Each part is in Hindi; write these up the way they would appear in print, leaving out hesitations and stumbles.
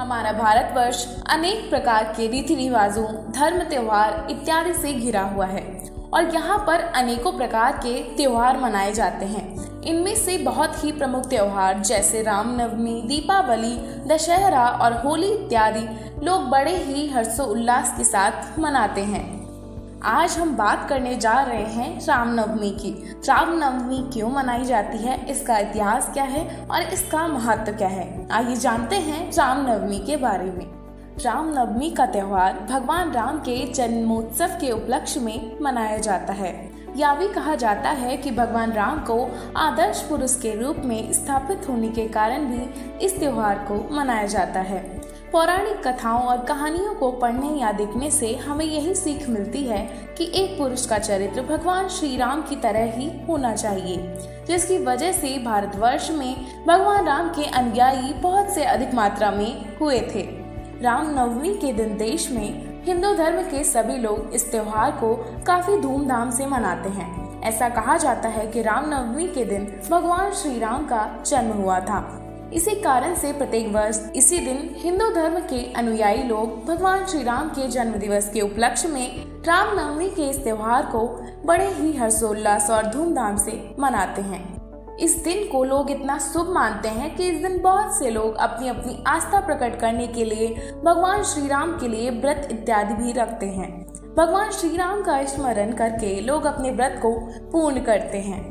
हमारा भारतवर्ष अनेक प्रकार के रीति रिवाजों, धर्म, त्योहार इत्यादि से घिरा हुआ है और यहाँ पर अनेकों प्रकार के त्योहार मनाए जाते हैं। इनमें से बहुत ही प्रमुख त्योहार जैसे रामनवमी, दीपावली, दशहरा और होली इत्यादि लोग बड़े ही हर्षोल्लास के साथ मनाते हैं। आज हम बात करने जा रहे हैं रामनवमी की। रामनवमी क्यों मनाई जाती है, इसका इतिहास क्या है और इसका महत्व क्या है, आइए जानते हैं रामनवमी के बारे में। रामनवमी का त्योहार भगवान राम के जन्मोत्सव के उपलक्ष्य में मनाया जाता है। यह भी कहा जाता है कि भगवान राम को आदर्श पुरुष के रूप में स्थापित होने के कारण भी इस त्योहार को मनाया जाता है। पौराणिक कथाओं और कहानियों को पढ़ने या देखने से हमें यही सीख मिलती है कि एक पुरुष का चरित्र भगवान श्री राम की तरह ही होना चाहिए, जिसकी वजह से भारतवर्ष में भगवान राम के अनुयायी बहुत से अधिक मात्रा में हुए थे। रामनवमी के दिन देश में हिंदू धर्म के सभी लोग इस त्योहार को काफी धूमधाम से मनाते हैं। ऐसा कहा जाता है कि रामनवमी के दिन भगवान श्री राम का जन्म हुआ था। इसी कारण से प्रत्येक वर्ष इसी दिन हिंदू धर्म के अनुयायी लोग भगवान श्री राम के जन्म दिवस के उपलक्ष्य में रामनवमी के इस त्योहार को बड़े ही हर्षोल्लास और धूमधाम से मनाते हैं। इस दिन को लोग इतना शुभ मानते हैं कि इस दिन बहुत से लोग अपनी अपनी आस्था प्रकट करने के लिए भगवान श्री राम के लिए व्रत इत्यादि भी रखते हैं। भगवान श्री राम का स्मरण करके लोग अपने व्रत को पूर्ण करते हैं।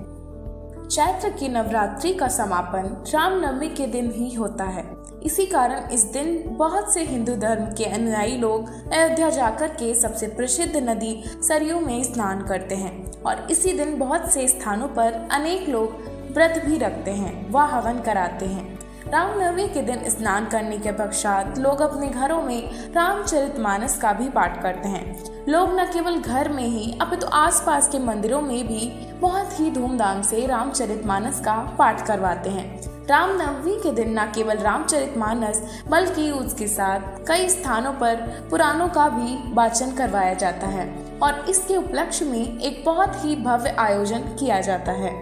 चैत्र की नवरात्रि का समापन रामनवमी के दिन ही होता है। इसी कारण इस दिन बहुत से हिंदू धर्म के अनुयायी लोग अयोध्या जाकर के सबसे प्रसिद्ध नदी सरयू में स्नान करते हैं और इसी दिन बहुत से स्थानों पर अनेक लोग व्रत भी रखते हैं, वह हवन कराते हैं। रामनवमी के दिन स्नान करने के पश्चात लोग अपने घरों में रामचरितमानस का भी पाठ करते हैं। लोग न केवल घर में ही अपितु आसपास के मंदिरों में भी बहुत ही धूमधाम से रामचरितमानस का पाठ करवाते हैं। रामनवमी के दिन न केवल रामचरितमानस बल्कि उसके साथ कई स्थानों पर पुराणों का भी वाचन करवाया जाता है और इसके उपलक्ष्य में एक बहुत ही भव्य आयोजन किया जाता है।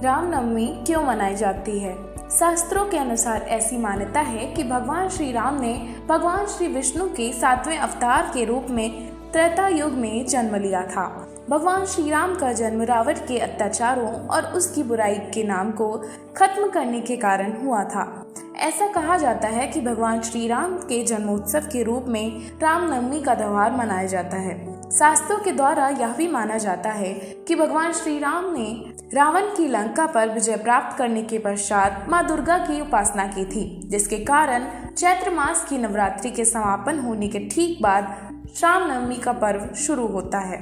रामनवमी क्यों मनाई जाती है? शास्त्रों के अनुसार ऐसी मान्यता है कि भगवान श्री राम ने भगवान श्री विष्णु के 7वें अवतार के रूप में त्रेता युग में जन्म लिया था। भगवान श्री राम का जन्म रावण के अत्याचारों और उसकी बुराई के नाम को खत्म करने के कारण हुआ था। ऐसा कहा जाता है कि भगवान श्री राम के जन्मोत्सव के रूप में रामनवमी का त्योहार मनाया जाता है। शास्त्रों के द्वारा यह भी माना जाता है कि भगवान श्री राम ने रावण की लंका पर विजय प्राप्त करने के पश्चात माँ दुर्गा की उपासना की थी, जिसके कारण चैत्र मास की नवरात्रि के समापन होने के ठीक बाद रामनवमी का पर्व शुरू होता है।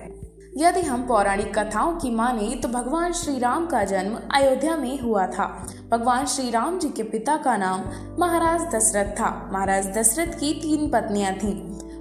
यदि हम पौराणिक कथाओं की माने तो भगवान श्री राम का जन्म अयोध्या में हुआ था। भगवान श्री राम जी के पिता का नाम महाराज दशरथ था। महाराज दशरथ की 3 पत्नियां थीं।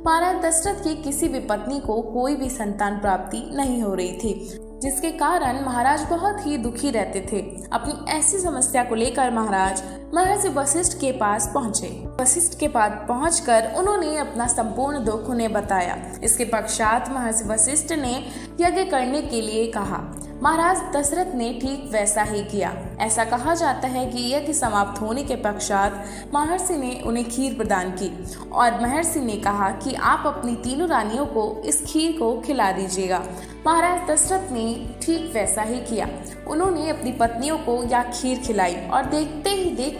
महाराज दशरथ की किसी भी पत्नी को कोई भी संतान प्राप्ति नहीं हो रही थी, जिसके कारण महाराज बहुत ही दुखी रहते थे। अपनी ऐसी समस्या को लेकर महाराज महर्षि वशिष्ठ के पास पहुँचे। वशिष्ठ के पास पहुंचकर उन्होंने अपना संपूर्ण दुख उन्हें बताया। इसके पश्चात महर्षि वशिष्ठ ने यज्ञ करने के लिए कहा। महाराज दशरथ ने ठीक वैसा ही किया। ऐसा कहा जाता है कि यज्ञ समाप्त होने के पश्चात महर्षि ने उन्हें खीर प्रदान की और महर्षि ने कहा कि आप अपनी 3 रानियों को इस खीर को खिला दीजिएगा। महाराज दशरथ ने ठीक वैसा ही किया। उन्होंने अपनी पत्नियों को यह खीर खिलाई और देखते ही देखते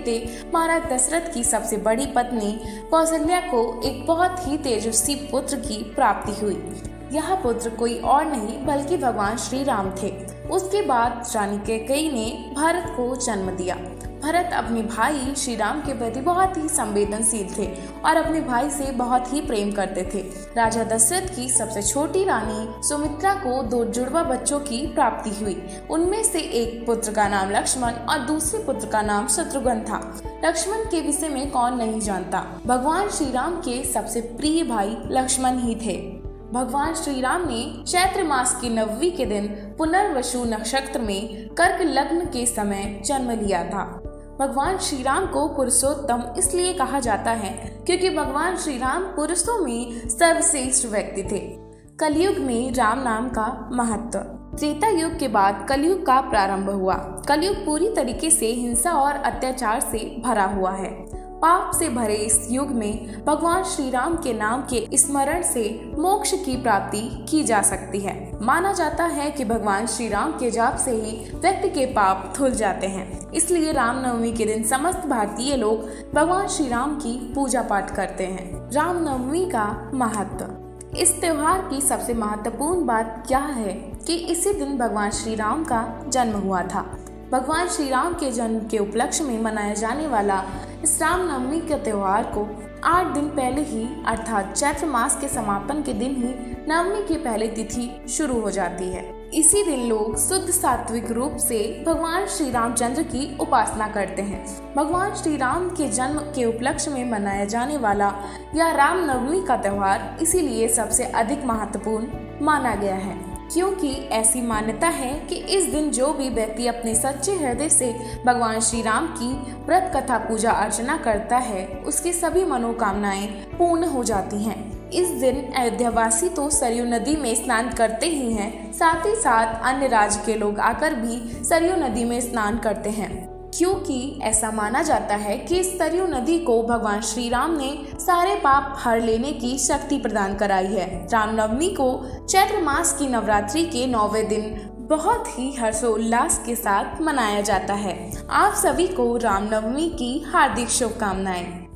महाराज दशरथ की सबसे बड़ी पत्नी कौशल्या को एक बहुत ही तेजस्वी पुत्र की प्राप्ति हुई। यह पुत्र कोई और नहीं बल्कि भगवान श्री राम थे। उसके बाद रानी कैकेयी ने भरत को जन्म दिया। भरत अपने भाई श्री राम के प्रति बहुत ही संवेदनशील थे और अपने भाई से बहुत ही प्रेम करते थे। राजा दशरथ की सबसे छोटी रानी सुमित्रा को 2 जुड़वा बच्चों की प्राप्ति हुई। उनमें से एक पुत्र का नाम लक्ष्मण और दूसरे पुत्र का नाम शत्रुघ्न था। लक्ष्मण के विषय में कौन नहीं जानता, भगवान श्री राम के सबसे प्रिय भाई लक्ष्मण ही थे। भगवान श्री राम ने चैत्र मास की 9वीं के दिन पुनर्वसु नक्षत्र में कर्क लग्न के समय जन्म लिया था। भगवान श्री राम को पुरुषोत्तम इसलिए कहा जाता है क्योंकि भगवान श्री राम पुरुषों में सर्वश्रेष्ठ व्यक्ति थे। कलयुग में राम नाम का महत्व। त्रेता युग के बाद कलयुग का प्रारंभ हुआ। कलयुग पूरी तरीके से हिंसा और अत्याचार से भरा हुआ है। पाप से भरे इस युग में भगवान श्री राम के नाम के स्मरण से मोक्ष की प्राप्ति की जा सकती है। माना जाता है कि भगवान श्री राम के जाप से ही व्यक्ति के पाप धुल जाते हैं। इसलिए रामनवमी के दिन समस्त भारतीय लोग भगवान श्री राम की पूजा पाठ करते हैं। रामनवमी का महत्व। इस त्योहार की सबसे महत्वपूर्ण बात यह है कि इसी दिन भगवान श्री राम का जन्म हुआ था। भगवान श्री राम के जन्म के उपलक्ष्य में मनाया जाने वाला इस रामनवमी के त्योहार को 8 दिन पहले ही अर्थात चैत्र मास के समापन के दिन ही नवमी की पहली तिथि शुरू हो जाती है। इसी दिन लोग शुद्ध सात्विक रूप से भगवान श्री रामचंद्र की उपासना करते हैं। भगवान श्री राम के जन्म के उपलक्ष्य में मनाया जाने वाला यह रामनवमी का त्योहार इसीलिए सबसे अधिक महत्वपूर्ण माना गया है, क्योंकि ऐसी मान्यता है कि इस दिन जो भी व्यक्ति अपने सच्चे हृदय से भगवान श्री राम की व्रत कथा पूजा अर्चना करता है उसकी सभी मनोकामनाएं पूर्ण हो जाती हैं। इस दिन अयोध्यावासी तो सरयू नदी में स्नान करते ही हैं, साथ ही साथ अन्य राज्य के लोग आकर भी सरयू नदी में स्नान करते हैं, क्योंकि ऐसा माना जाता है कि सरयू नदी को भगवान श्री राम ने सारे पाप हर लेने की शक्ति प्रदान कराई है। रामनवमी को चैत्र मास की नवरात्रि के 9वें दिन बहुत ही हर्षोल्लास के साथ मनाया जाता है। आप सभी को रामनवमी की हार्दिक शुभकामनाएं।